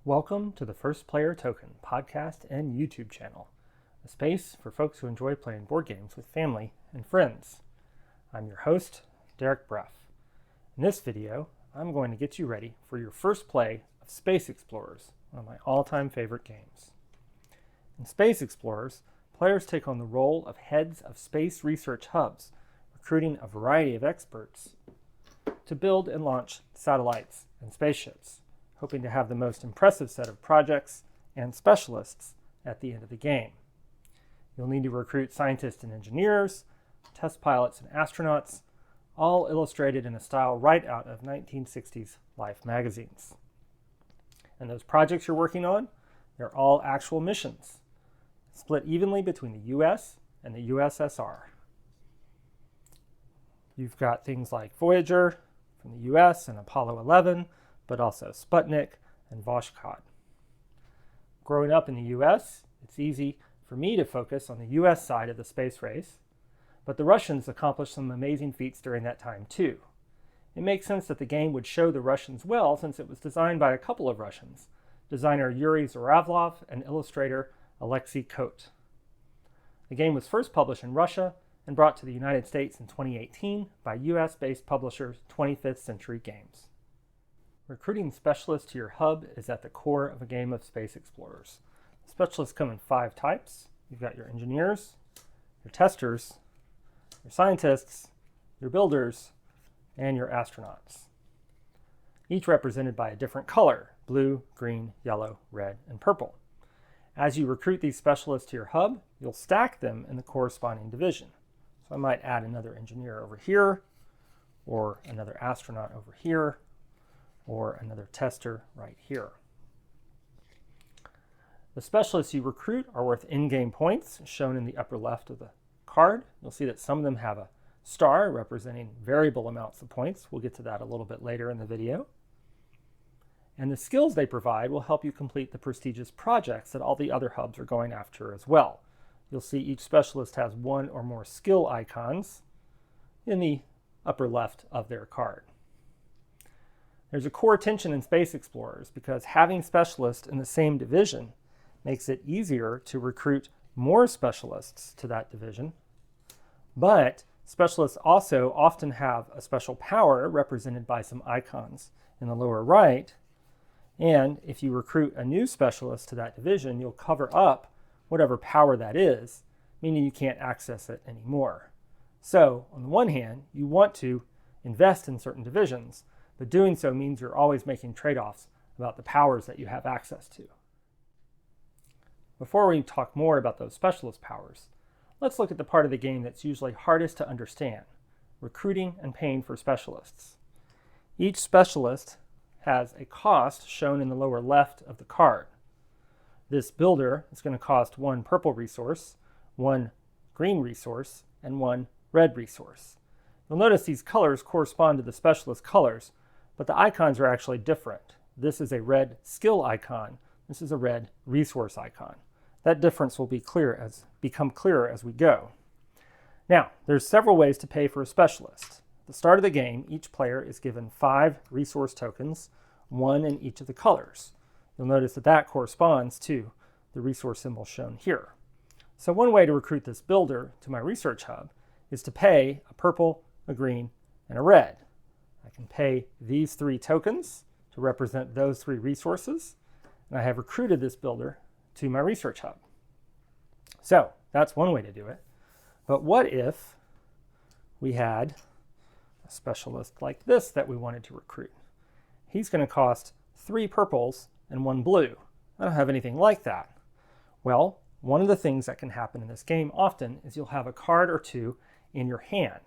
Welcome to the First Player Token podcast and YouTube channel, a space for folks who enjoy playing board games with family and friends. I'm your host, Derek Bruff. In this video, I'm going to get you ready for your first play of Space Explorers, one of my all-time favorite games. In Space Explorers, players take on the role of heads of space research hubs, recruiting a variety of experts to build and launch satellites and spaceships, hoping to have the most impressive set of projects and specialists at the end of the game. You'll need to recruit scientists and engineers, test pilots and astronauts, all illustrated in a style right out of 1960s Life magazines. And those projects you're working on, they're all actual missions, split evenly between the US and the USSR. You've got things like Voyager from the US and Apollo 11, but also Sputnik and Voskhod. Growing up in the US, it's easy for me to focus on the US side of the space race, but the Russians accomplished some amazing feats during that time too. It makes sense that the game would show the Russians well since it was designed by a couple of Russians, designer Yuri Zhuravljov and illustrator Alexey Kot. The game was first published in Russia and brought to the United States in 2018 by US-based publisher 25th Century Games. Recruiting specialists to your hub is at the core of a game of Space Explorers. Specialists come in 5 types. You've got your engineers, your testers, your scientists, your builders, and your astronauts, each represented by a different color: blue, green, yellow, red, and purple. As you recruit these specialists to your hub, you'll stack them in the corresponding division. So I might add another engineer over here, or another astronaut over here, or another tester right here. The specialists you recruit are worth in-game points, shown in the upper left of the card. You'll see that some of them have a star representing variable amounts of points. We'll get to that a little bit later in the video. And the skills they provide will help you complete the prestigious projects that all the other hubs are going after as well. You'll see each specialist has one or more skill icons in the upper left of their card. There's a core tension in Space Explorers because having specialists in the same division makes it easier to recruit more specialists to that division. But specialists also often have a special power represented by some icons in the lower right. And if you recruit a new specialist to that division, you'll cover up whatever power that is, meaning you can't access it anymore. So on the one hand, you want to invest in certain divisions, but doing so means you're always making trade-offs about the powers that you have access to. Before we talk more about those specialist powers, let's look at the part of the game that's usually hardest to understand: recruiting and paying for specialists. Each specialist has a cost shown in the lower left of the card. This builder is going to cost 1 purple resource, 1 green resource, and 1 red resource. You'll notice these colors correspond to the specialist colors, but the icons are actually different. This is a red skill icon. This is a red resource icon. That difference will become clearer as we go. Now, there's several ways to pay for a specialist. At the start of the game, each player is given 5 resource tokens, 1 in each of the colors. You'll notice that that corresponds to the resource symbol shown here. So one way to recruit this builder to my research hub is to pay a purple, a green, and a red. I can pay these 3 tokens to represent those 3 resources, and I have recruited this builder to my research hub. So that's one way to do it. But what if we had a specialist like this that we wanted to recruit? He's going to cost 3 purples and 1 blue. I don't have anything like that. Well, one of the things that can happen in this game often is you'll have a card or 2 in your hand.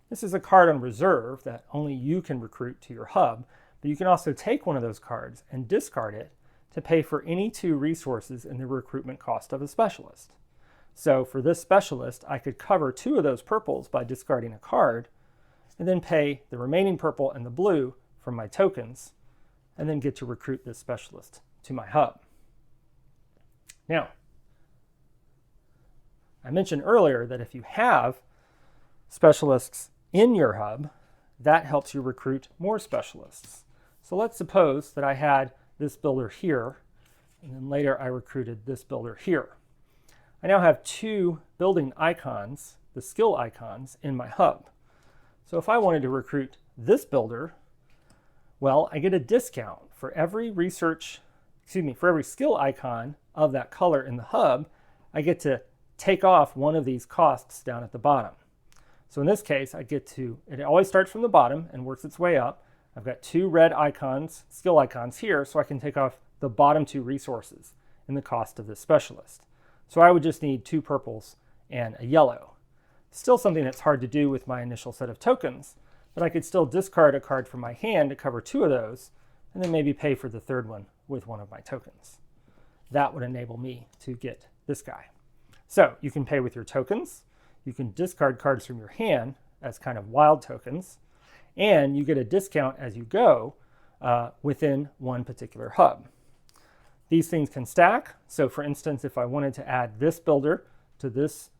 This is a card on reserve that only you can recruit to your hub, but you can also take one of those cards and discard it to pay for any 2 resources in the recruitment cost of a specialist. So for this specialist, I could cover 2 of those purples by discarding a card, and then pay the remaining purple and the blue from my tokens, and then get to recruit this specialist to my hub. Now, I mentioned earlier that if you have specialists in your hub, that helps you recruit more specialists. So let's suppose that I had this builder here, and then later I recruited this builder here. I now have two building icons, the skill icons, in my hub. So if I wanted to recruit this builder, well, I get a discount for every for every skill icon of that color in the hub. I get to take off one of these costs down at the bottom. So in this case, it always starts from the bottom and works its way up. I've got two red icons, skill icons here, so I can take off the bottom two resources in the cost of this specialist. So I would just need two purples and a yellow. Still something that's hard to do with my initial set of tokens, but I could still discard a card from my hand to cover two of those, and then maybe pay for the third one with one of my tokens. That would enable me to get this guy. So you can pay with your tokens, you can discard cards from your hand as kind of wild tokens, and you get a discount as you go within one particular hub. These things can stack. So for instance, if I wanted to add this builder to this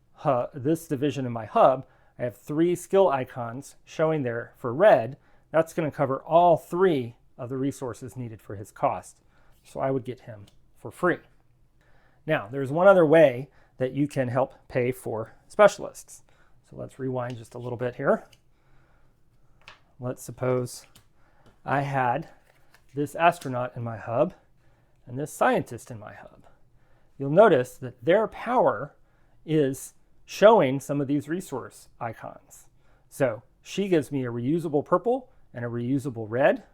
division in my hub, I have three skill icons showing there for red. That's going to cover all three of the resources needed for his cost. So I would get him for free. Now, there's one other way that you can help pay for specialists. So let's rewind just a little bit here. Let's suppose I had this astronaut in my hub and this scientist in my hub. You'll notice that their power is showing some of these resource icons. So she gives me a reusable purple and a reusable red,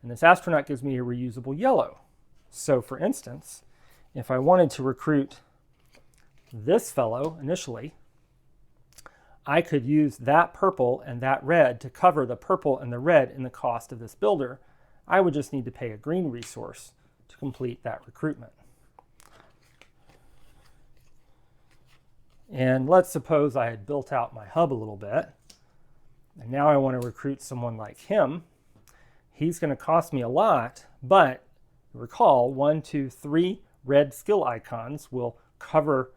and this astronaut gives me a reusable yellow. So for instance, if I wanted to recruit this fellow initially, I could use that purple and that red to cover the purple and the red in the cost of this builder. I would just need to pay a green resource to complete that recruitment. And let's suppose I had built out my hub a little bit, and now I want to recruit someone like him. He's going to cost me a lot, but recall 1, 2, 3 red skill icons will cover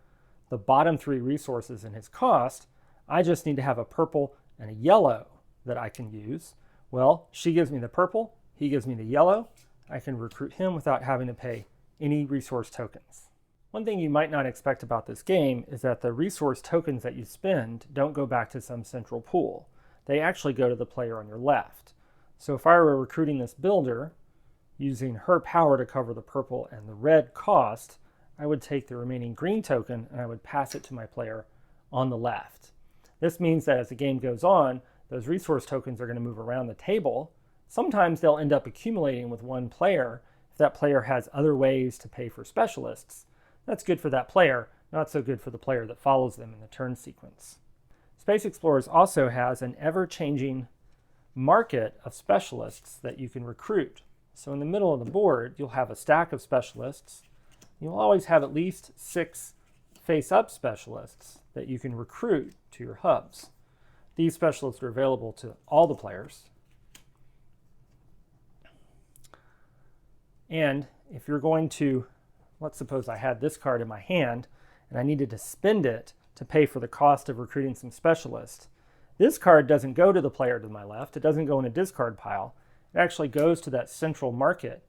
the bottom three resources in his cost. I just need to have a purple and a yellow that I can use. Well, she gives me the purple, he gives me the yellow. I can recruit him without having to pay any resource tokens. One thing you might not expect about this game is that the resource tokens that you spend don't go back to some central pool. They actually go to the player on your left. So if I were recruiting this builder, using her power to cover the purple and the red cost, I would take the remaining green token and I would pass it to my player on the left. This means that as the game goes on, those resource tokens are going to move around the table. Sometimes they'll end up accumulating with one player if that player has other ways to pay for specialists. That's good for that player, not so good for the player that follows them in the turn sequence. Space Explorers also has an ever-changing market of specialists that you can recruit. So in the middle of the board, you'll have a stack of specialists. You'll always have at least 6 face-up specialists that you can recruit to your hubs. These specialists are available to all the players. And if you're going to, let's suppose I had this card in my hand and I needed to spend it to pay for the cost of recruiting some specialists. This card doesn't go to the player to my left. It doesn't go in a discard pile. It actually goes to that central market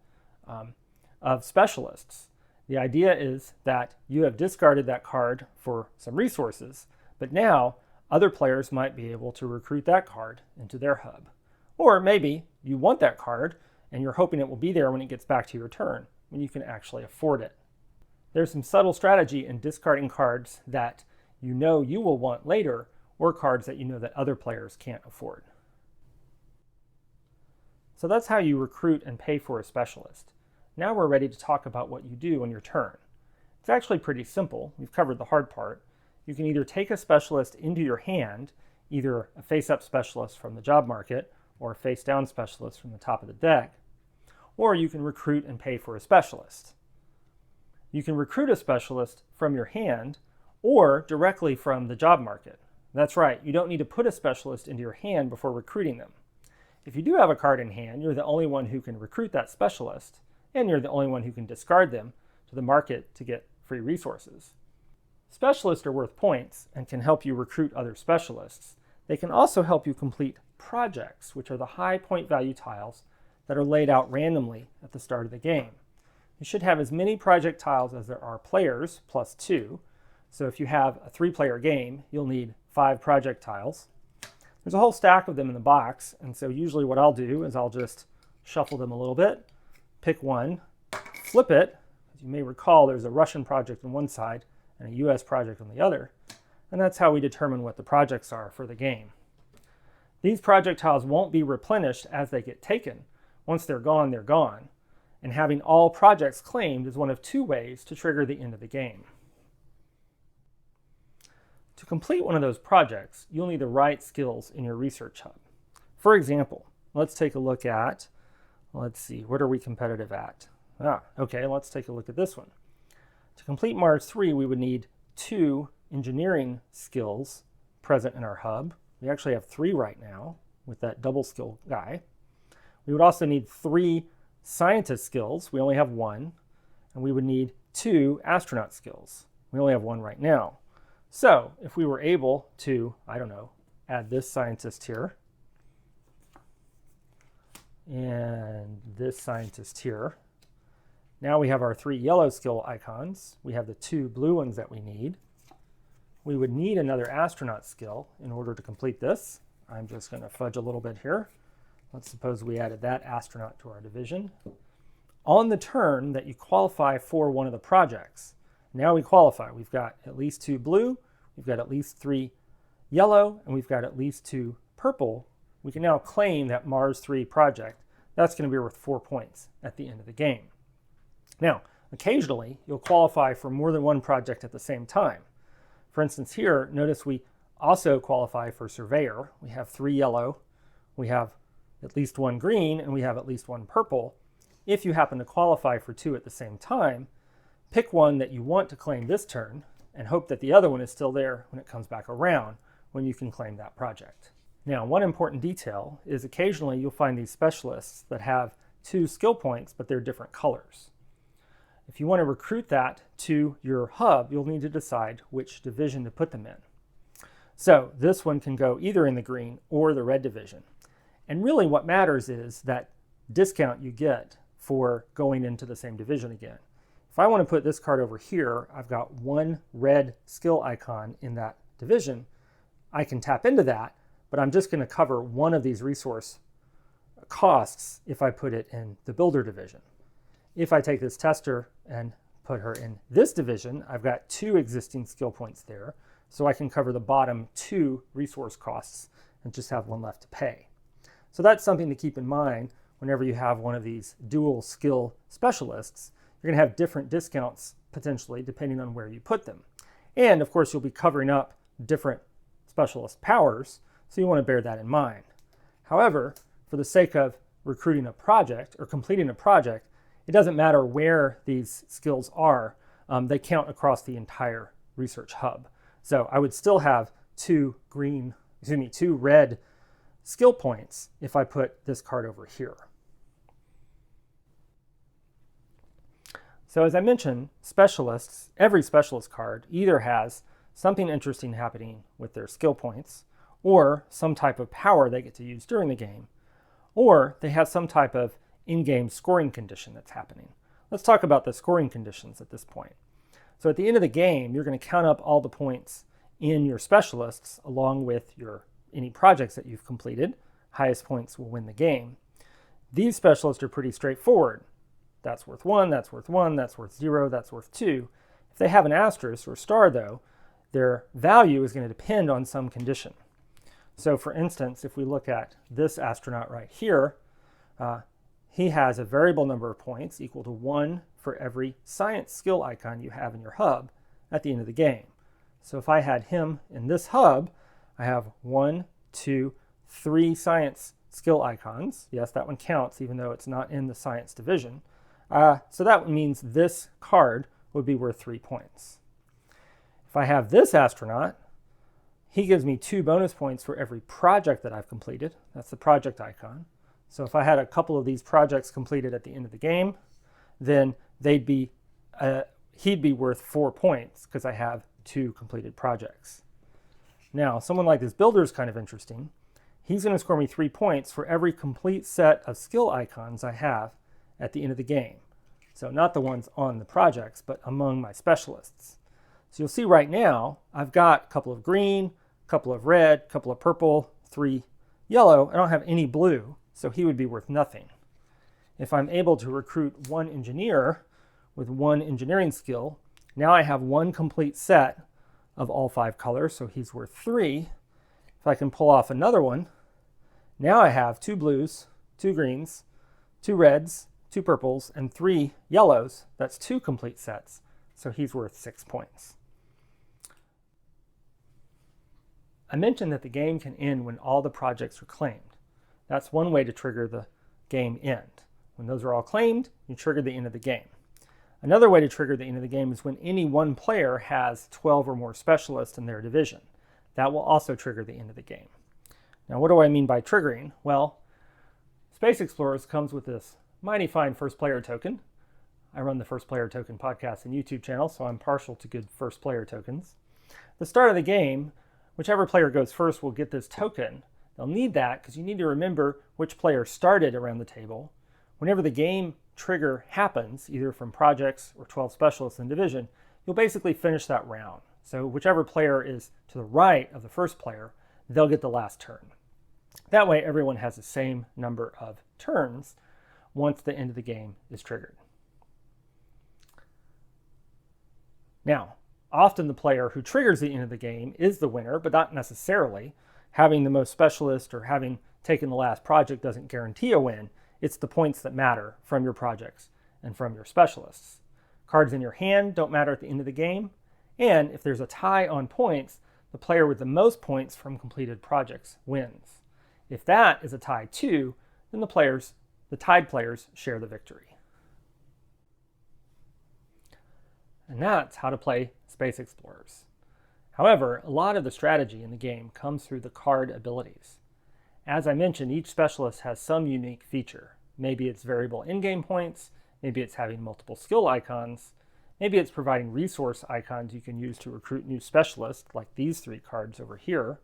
of specialists. The idea is that you have discarded that card for some resources, but now other players might be able to recruit that card into their hub. Or maybe you want that card and you're hoping it will be there when it gets back to your turn, when you can actually afford it. There's some subtle strategy in discarding cards that you know you will want later, or cards that you know that other players can't afford. So that's how you recruit and pay for a specialist. Now we're ready to talk about what you do on your turn. It's actually pretty simple. We've covered the hard part. You can either take a specialist into your hand, either a face-up specialist from the job market or a face-down specialist from the top of the deck, or you can recruit and pay for a specialist. You can recruit a specialist from your hand or directly from the job market. That's right, you don't need to put a specialist into your hand before recruiting them. If you do have a card in hand, you're the only one who can recruit that specialist, and you're the only one who can discard them to the market to get free resources. Specialists are worth points and can help you recruit other specialists. They can also help you complete projects, which are the high point value tiles that are laid out randomly at the start of the game. You should have as many project tiles as there are players, plus 2. So if you have a 3-player game, you'll need 5 project tiles. There's a whole stack of them in the box, and so usually what I'll do is I'll just shuffle them a little bit, pick one, flip it. As you may recall, there's a Russian project on one side and a US project on the other, and that's how we determine what the projects are for the game. These project tiles won't be replenished as they get taken. Once they're gone, they're gone. And having all projects claimed is one of 2 ways to trigger the end of the game. To complete one of those projects, you'll need the right skills in your research hub. For example, let's take a look at, let's see, what are we competitive at? Okay, let's take a look at this one. To complete Mars 3, we would need 2 engineering skills present in our hub. We actually have 3 right now with that double skill guy. We would also need 3 scientist skills. We only have 1. And we would need 2 astronaut skills. We only have 1 right now. So if we were able to, I don't know, add this scientist here and this scientist here. Now we have our 3 yellow skill icons. We have the 2 blue ones that we need. We would need another astronaut skill in order to complete this. I'm just going to fudge a little bit here. Let's suppose we added that astronaut to our division. On the turn that you qualify for one of the projects, now we qualify. We've got at least 2 blue, we've got at least 3 yellow, and we've got at least 2 purple. We can now claim that Mars 3 project. That's going to be worth 4 points at the end of the game. Now, occasionally, you'll qualify for more than one project at the same time. For instance, here, notice we also qualify for surveyor. We have 3 yellow, we have at least 1 green, and we have at least 1 purple. If you happen to qualify for 2 at the same time, pick one that you want to claim this turn and hope that the other one is still there when it comes back around when you can claim that project. Now, one important detail is occasionally you'll find these specialists that have 2 skill points, but they're different colors. If you want to recruit that to your hub, you'll need to decide which division to put them in. So this one can go either in the green or the red division. And really what matters is that discount you get for going into the same division again. If I want to put this card over here, I've got 1 red skill icon in that division. I can tap into that, but I'm just going to cover one of these resource costs if I put it in the builder division. If I take this tester and put her in this division, I've got 2 existing skill points there, so I can cover the bottom 2 resource costs and just have 1 left to pay. So that's something to keep in mind whenever you have one of these dual skill specialists. You're going to have different discounts potentially depending on where you put them. And of course, you'll be covering up different specialist powers, so you want to bear that in mind. However, for the sake of recruiting a project or completing a project, it doesn't matter where these skills are. They count across the entire research hub. So I would still have 2 red skill points if I put this card over here. So as I mentioned, specialists, every specialist card either has something interesting happening with their skill points, or some type of power they get to use during the game, or they have some type of in-game scoring condition that's happening. Let's talk about the scoring conditions at this point. So at the end of the game, you're going to count up all the points in your specialists along with any projects that you've completed. Highest points will win the game. These specialists are pretty straightforward. That's worth 1, that's worth 1, that's worth 0, that's worth 2. If they have an asterisk or star though, their value is going to depend on some condition. So for instance, if we look at this astronaut right here, he has a variable number of points equal to 1 for every science skill icon you have in your hub at the end of the game. So if I had him in this hub, I have 1, 2, 3 science skill icons. Yes, that one counts even though it's not in the science division. So that means this card would be worth 3 points. If I have this astronaut, he gives me 2 bonus points for every project that I've completed. That's the project icon. So if I had a couple of these projects completed at the end of the game, then he'd be worth 4 points because I have 2 completed projects. Now, someone like this builder is kind of interesting. he's going to score me 3 points for every complete set of skill icons I have at the end of the game. So not the ones on the projects, but among my specialists. So you'll see right now, I've got a couple of green, a couple of red, a couple of purple, 3 yellow. I don't have any blue, so he would be worth nothing. If I'm able to recruit 1 engineer with 1 engineering skill, now I have 1 complete set of all 5 colors, so he's worth 3. If I can pull off another one, now I have 2 blues, 2 greens, 2 reds, 2 purples, and 3 yellows. That's 2 complete sets, so he's worth 6 points. I mentioned that the game can end when all the projects are claimed. That's one way to trigger the game end. When those are all claimed, you trigger the end of the game. Another way to trigger the end of the game is when any one player has 12 or more specialists in their division. That will also trigger the end of the game. Now, what do I mean by triggering? Well, Space Explorers comes with this mighty fine first player token. I run the First Player Token podcast and YouTube channel, so I'm partial to good first player tokens. At the start of the game, whichever player goes first will get this token. They'll need that because you need to remember which player started around the table. Whenever the game trigger happens, either from projects or 12 specialists in division, you'll basically finish that round. So whichever player is to the right of the first player, they'll get the last turn. That way everyone has the same number of turns once the end of the game is triggered. Now, often the player who triggers the end of the game is the winner, but not necessarily. Having the most specialists or having taken the last project doesn't guarantee a win. It's the points that matter from your projects and from your specialists. Cards in your hand don't matter at the end of the game. And if there's a tie on points, the player with the most points from completed projects wins. If that is a tie too, then the tied players share the victory. And that's how to play Space Explorers. However, a lot of the strategy in the game comes through the card abilities. As I mentioned, each specialist has some unique feature. Maybe it's variable in-game points, maybe it's having multiple skill icons, maybe it's providing resource icons you can use to recruit new specialists, like these 3 cards over here.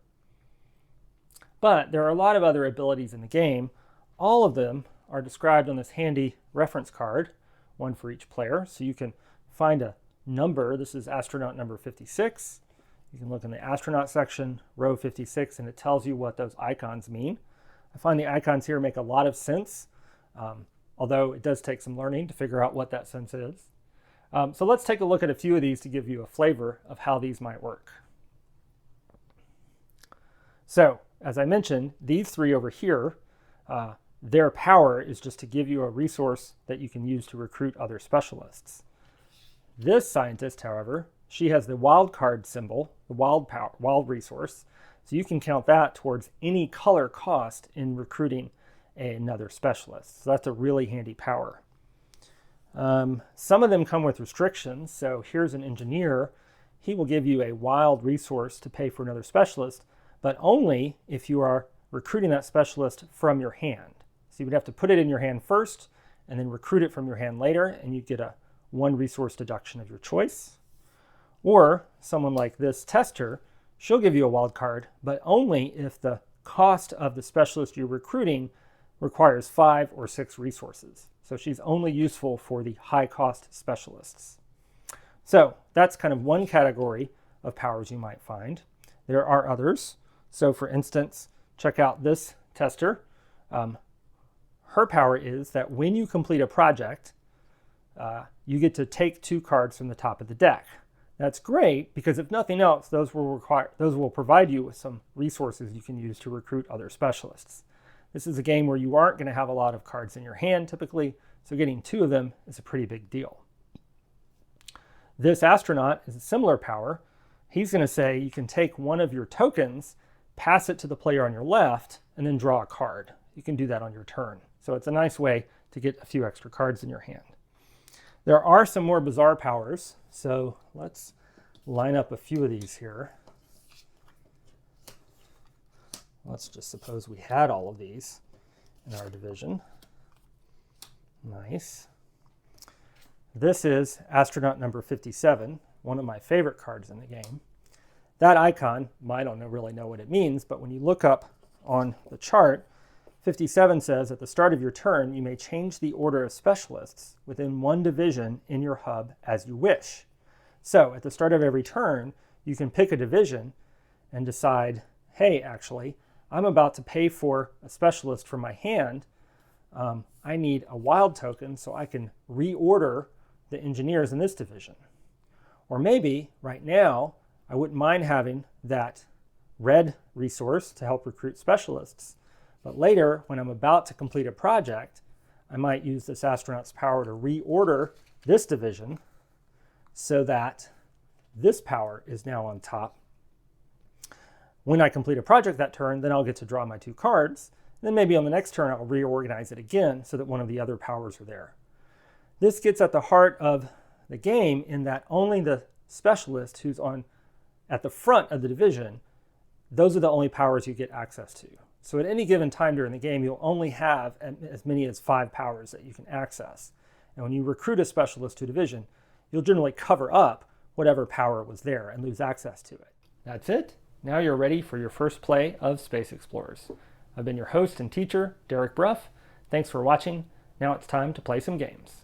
But there are a lot of other abilities in the game. All of them are described on this handy reference card, one for each player, so you can find a number. This is astronaut number 56. You can look in the astronaut section, row 56, and it tells you what those icons mean. I find the icons here make a lot of sense, although it does take some learning to figure out what that sense is. So let's take a look at a few of these to give you a flavor of how these might work. So, as I mentioned, these 3 over here, their power is just to give you a resource that you can use to recruit other specialists. This scientist, however, she has the wild card symbol, the wild resource, so you can count that towards any color cost in recruiting another specialist. So that's a really handy power. Some of them come with restrictions. So here's an engineer. He will give you a wild resource to pay for another specialist, but only if you are recruiting that specialist from your hand. So you would have to put it in your hand first and then recruit it from your hand later, and you get a 1 resource deduction of your choice. Or someone like this tester, she'll give you a wild card, but only if the cost of the specialist you're recruiting requires 5 or 6 resources. So she's only useful for the high cost specialists. So that's kind of one category of powers you might find. There are others. So for instance, check out this tester. Her power is that when you complete a project, you get to take 2 cards from the top of the deck. That's great because if nothing else, those will provide you with some resources you can use to recruit other specialists. This is a game where you aren't going to have a lot of cards in your hand typically, so getting 2 of them is a pretty big deal. This astronaut is a similar power. He's going to say you can take one of your tokens, pass it to the player on your left, and then draw a card. You can do that on your turn. So it's a nice way to get a few extra cards in your hand. There are some more bizarre powers, so let's line up a few of these here. Let's just suppose we had all of these in our division. Nice. This is astronaut number 57, one of my favorite cards in the game. That icon, I don't really know what it means, but when you look up on the chart, 57 says at the start of your turn, you may change the order of specialists within one division in your hub as you wish. So at the start of every turn, you can pick a division and decide, hey, actually, I'm about to pay for a specialist from my hand. I need a wild token so I can reorder the engineers in this division. Or maybe right now, I wouldn't mind having that red resource to help recruit specialists. But later, when I'm about to complete a project, I might use this astronaut's power to reorder this division so that this power is now on top. When I complete a project that turn, then I'll get to draw my 2 cards. Then maybe on the next turn, I'll reorganize it again so that one of the other powers are there. This gets at the heart of the game in that only the specialist who's at the front of the division, those are the only powers you get access to. So at any given time during the game, you'll only have as many as 5 powers that you can access. And when you recruit a specialist to a division, you'll generally cover up whatever power was there and lose access to it. That's it. Now you're ready for your first play of Space Explorers. I've been your host and teacher, Derek Bruff. Thanks for watching. Now it's time to play some games.